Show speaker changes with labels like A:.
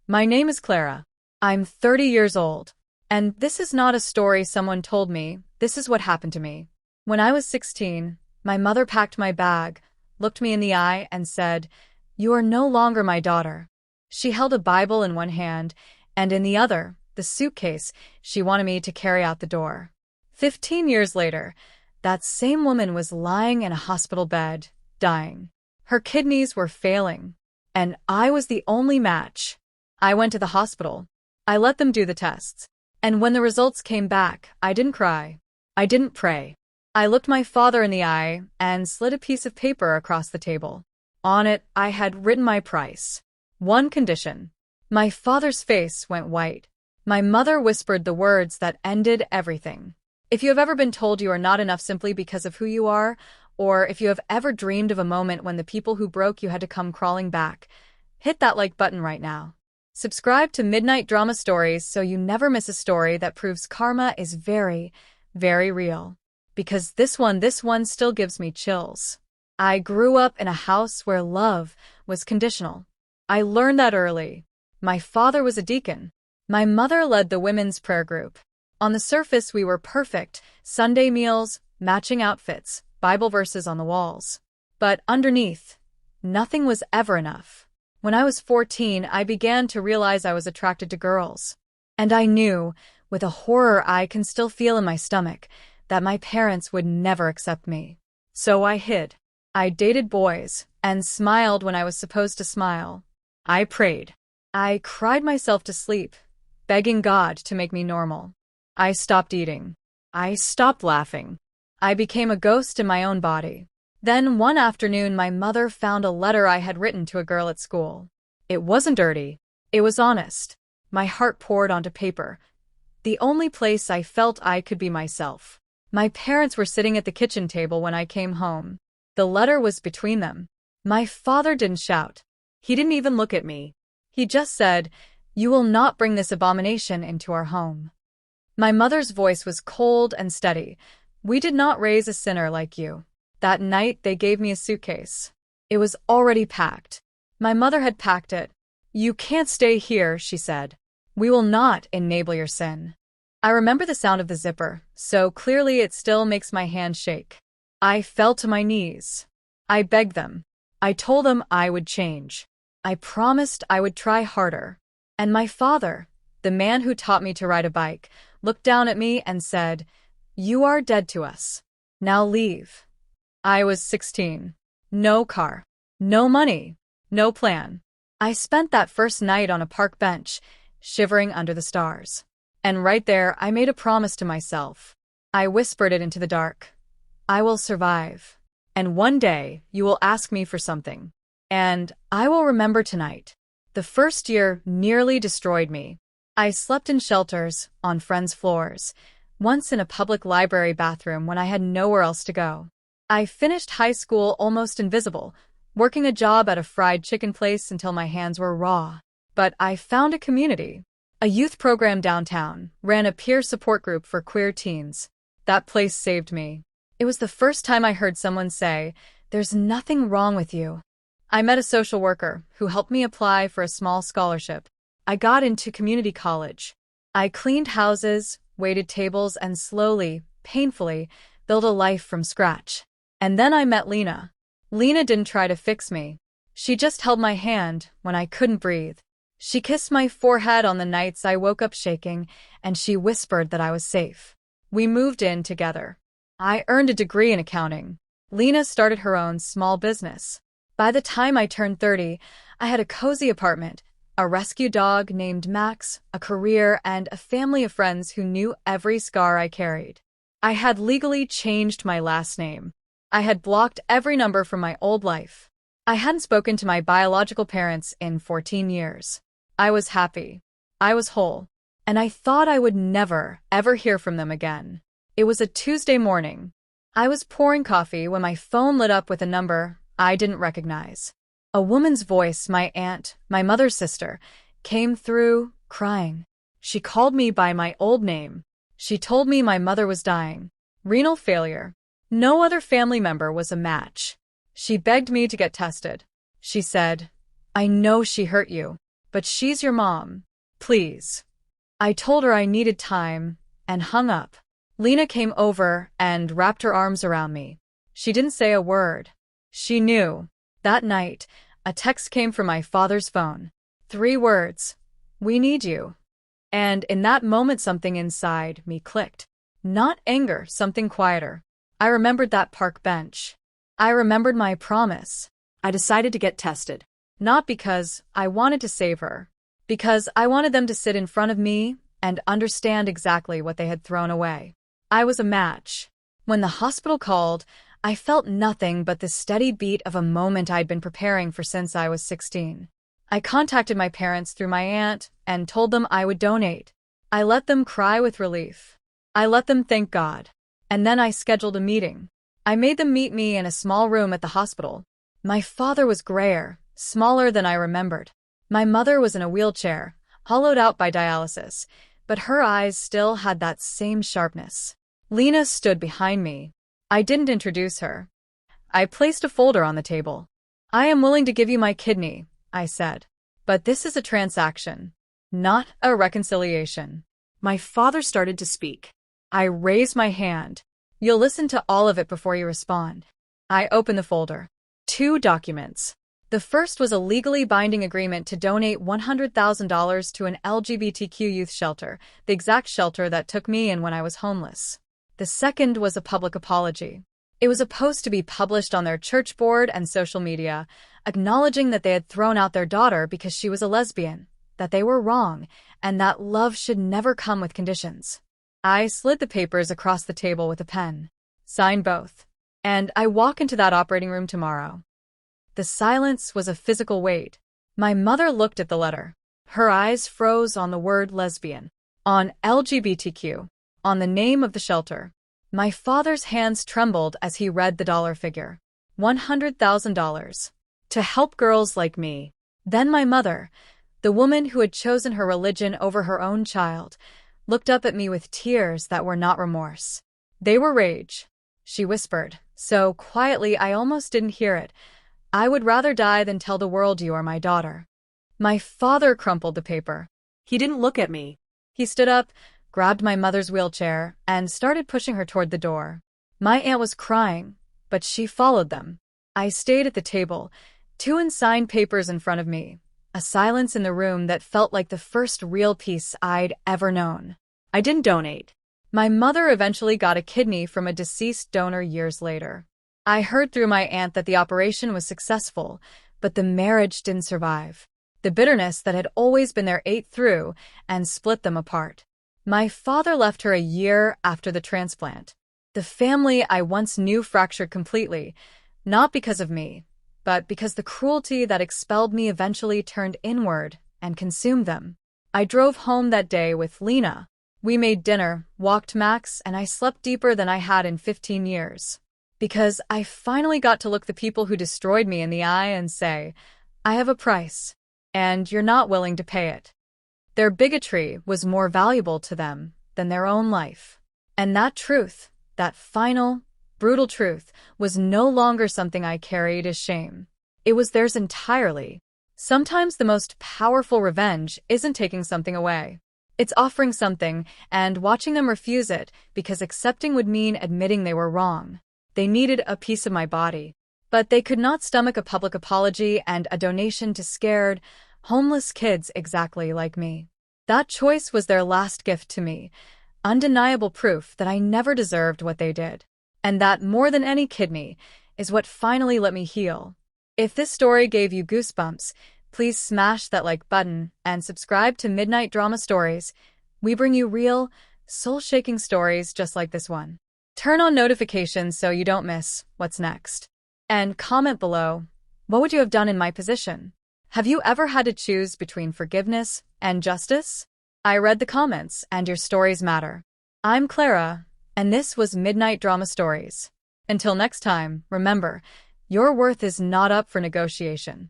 A: My name is Clara. I'm 30 years old. And this is not a story someone told me, this is what happened to me. When I was 16, my mother packed my bag, looked me in the eye, and said, "You are no longer my daughter." She held a Bible in one hand, and in the other, the suitcase she wanted me to carry out the door. 15 years later, that same woman was lying in a hospital bed, dying. Her kidneys were failing, and I was the only match. I went to the hospital. I let them do the tests. And when the results came back, I didn't cry. I didn't pray. I looked my father in the eye and slid a piece of paper across the table. On it, I had written my price. One condition. My father's face went white. My mother whispered the words that ended everything. If you have ever been told you are not enough simply because of who you are, or if you have ever dreamed of a moment when the people who broke you had to come crawling back, hit that like button right now. Subscribe to Midnight Drama Stories so you never miss a story that proves karma is very, very real. Because this one still gives me chills. I grew up in a house where love was conditional. I learned that early. My father was a deacon. My mother led the women's prayer group. On the surface, we were perfect. Sunday meals, matching outfits, Bible verses on the walls. But underneath, nothing was ever enough. When I was 14, I began to realize I was attracted to girls. And I knew, with a horror I can still feel in my stomach, that my parents would never accept me. So I hid. I dated boys, and smiled when I was supposed to smile. I prayed. I cried myself to sleep, begging God to make me normal. I stopped eating. I stopped laughing. I became a ghost in my own body. Then one afternoon my mother found a letter I had written to a girl at school. It wasn't dirty. It was honest. My heart poured onto paper. The only place I felt I could be myself. My parents were sitting at the kitchen table when I came home. The letter was between them. My father didn't shout. He didn't even look at me. He just said, "You will not bring this abomination into our home." My mother's voice was cold and steady. "We did not raise a sinner like you." That night, they gave me a suitcase. It was already packed. My mother had packed it. "You can't stay here," she said. "We will not enable your sin." I remember the sound of the zipper, so clearly it still makes my hand shake. I fell to my knees. I begged them. I told them I would change. I promised I would try harder. And my father, the man who taught me to ride a bike, looked down at me and said, "You are dead to us. Now leave." I was 16. No car. No money. No plan. I spent that first night on a park bench, shivering under the stars. And right there, I made a promise to myself. I whispered it into the dark. I will survive. And one day, you will ask me for something. And I will remember tonight. The first year nearly destroyed me. I slept in shelters, on friends' floors, once in a public library bathroom when I had nowhere else to go. I finished high school almost invisible, working a job at a fried chicken place until my hands were raw. But I found a community. A youth program downtown ran a peer support group for queer teens. That place saved me. It was the first time I heard someone say, "There's nothing wrong with you." I met a social worker who helped me apply for a small scholarship. I got into community college. I cleaned houses, waited tables, and slowly, painfully, built a life from scratch. And then I met Lena. Lena didn't try to fix me. She just held my hand when I couldn't breathe. She kissed my forehead on the nights I woke up shaking, and she whispered that I was safe. We moved in together. I earned a degree in accounting. Lena started her own small business. By the time I turned 30, I had a cozy apartment, a rescue dog named Max, a career, and a family of friends who knew every scar I carried. I had legally changed my last name. I had blocked every number from my old life. I hadn't spoken to my biological parents in 14 years. I was happy. I was whole. And I thought I would never, ever hear from them again. It was a Tuesday morning. I was pouring coffee when my phone lit up with a number I didn't recognize. A woman's voice, my aunt, my mother's sister, came through, crying. She called me by my old name. She told me my mother was dying. Renal failure. No other family member was a match. She begged me to get tested. She said, "I know she hurt you, but she's your mom. Please. I told her I needed time and hung up. Lena came over and wrapped her arms around me. She didn't say a word. She knew. That night, a text came from my father's phone. 3 words. We need you. And in that moment something inside me clicked. Not anger, something quieter. I remembered that park bench. I remembered my promise. I decided to get tested. Not because I wanted to save her. Because I wanted them to sit in front of me and understand exactly what they had thrown away. I was a match. When the hospital called, I felt nothing but the steady beat of a moment I'd been preparing for since I was 16. I contacted my parents through my aunt and told them I would donate. I let them cry with relief. I let them thank God. And then I scheduled a meeting. I made them meet me in a small room at the hospital. My father was grayer, smaller than I remembered. My mother was in a wheelchair, hollowed out by dialysis, but her eyes still had that same sharpness. Lena stood behind me. I didn't introduce her. I placed a folder on the table. I am willing to give you my kidney, I said. But this is a transaction, not a reconciliation. My father started to speak. I raised my hand. You'll listen to all of it before you respond. I opened the folder. 2 documents. The first was a legally binding agreement to donate $100,000 to an LGBTQ youth shelter, the exact shelter that took me in when I was homeless. The second was a public apology. It was a post to be published on their church board and social media, acknowledging that they had thrown out their daughter because she was a lesbian, that they were wrong, and that love should never come with conditions. I slid the papers across the table with a pen. Sign both. And I walk into that operating room tomorrow. The silence was a physical weight. My mother looked at the letter. Her eyes froze on the word lesbian, on LGBTQ, on the name of the shelter. My father's hands trembled as he read the dollar figure. $100,000. To help girls like me. Then my mother, the woman who had chosen her religion over her own child, looked up at me with tears that were not remorse. They were rage. She whispered, so quietly I almost didn't hear it. I would rather die than tell the world you are my daughter. My father crumpled the paper. He didn't look at me. He stood up, grabbed my mother's wheelchair, and started pushing her toward the door. My aunt was crying, but she followed them. I stayed at the table, 2 unsigned papers in front of me, a silence in the room that felt like the first real peace I'd ever known. I didn't donate. My mother eventually got a kidney from a deceased donor years later. I heard through my aunt that the operation was successful, but the marriage didn't survive. The bitterness that had always been there ate through and split them apart. My father left her a year after the transplant. The family I once knew fractured completely, not because of me, but because the cruelty that expelled me eventually turned inward and consumed them. I drove home that day with Lena. We made dinner, walked Max, and I slept deeper than I had in 15 years. Because I finally got to look the people who destroyed me in the eye and say, I have a price, and you're not willing to pay it. Their bigotry was more valuable to them than their own life. And that truth, that final, brutal truth, was no longer something I carried as shame. It was theirs entirely. Sometimes the most powerful revenge isn't taking something away. It's offering something and watching them refuse it because accepting would mean admitting they were wrong. They needed a piece of my body, but they could not stomach a public apology and a donation to scared, homeless kids exactly like me. That choice was their last gift to me, undeniable proof that I never deserved what they did. And that, more than any kidney, is what finally let me heal. If this story gave you goosebumps, please smash that like button and subscribe to Midnight Drama Stories. We bring you real, soul-shaking stories just like this one. Turn on notifications so you don't miss what's next. And comment below, what would you have done in my position? Have you ever had to choose between forgiveness and justice? I read the comments, and your stories matter. I'm Clara, and this was Midnight Drama Stories. Until next time, remember, your worth is not up for negotiation.